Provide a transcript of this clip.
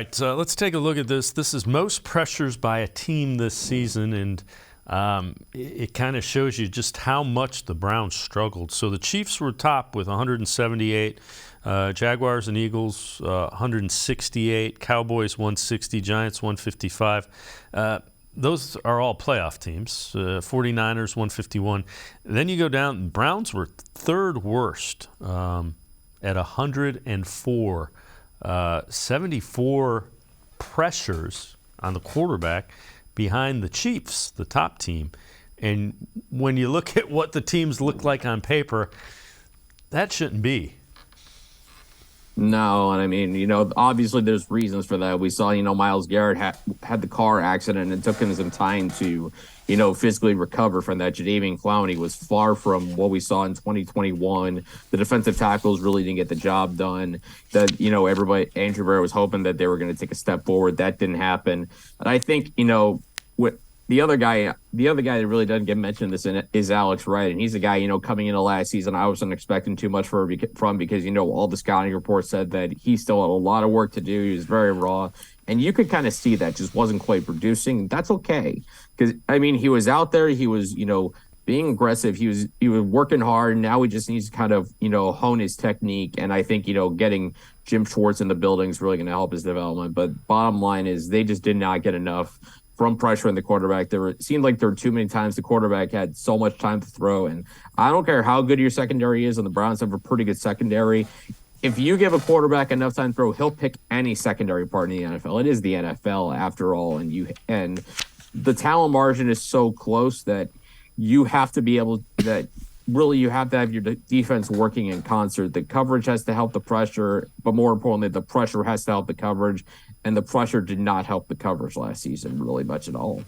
Right, so let's take a look at this. This is most pressures by a team this season, and it kind of shows you just how much the Browns struggled. So the Chiefs were top with 178, Jaguars and Eagles 168, Cowboys 160, Giants 155. Those are all playoff teams. 49ers 151. Then you go down, Browns were third worst at 104. 74 pressures on the quarterback behind the Chiefs, the top team. And when you look at what the teams look like on paper, that shouldn't be. No, and I mean, obviously there's reasons for that. We saw, Myles Garrett had the car accident, and it took him some time to, physically recover from that. Jadeveon Clowney was far from what we saw in 2021. The defensive tackles really didn't get the job done. That, Andrew Berry was hoping that they were going to take a step forward. That didn't happen. And I think, with the other guy that really doesn't get mentioned in this is Alex Wright, and he's a guy, coming into last season, I wasn't expecting too much from because all the scouting reports said that he still had a lot of work to do. He was very raw, and you could kind of see that just wasn't quite producing. That's okay, because I mean he was out there, he was being aggressive, he was working hard. Now he just needs to kind of hone his technique, and I think getting Jim Schwartz in the building is really going to help his development. But bottom line is they just did not get enough from pressuring the quarterback. It seemed like there were too many times the quarterback had so much time to throw. And I don't care how good your secondary is, and the Browns have a pretty good secondary. If you give a quarterback enough time to throw, he'll pick any secondary part in the NFL. It is the NFL after all. And the talent margin is so close that you have to be able that really you have to have your defense working in concert. The coverage has to help the pressure, but more importantly, the pressure has to help the coverage. And the pressure did not help the coverage last season really much at all.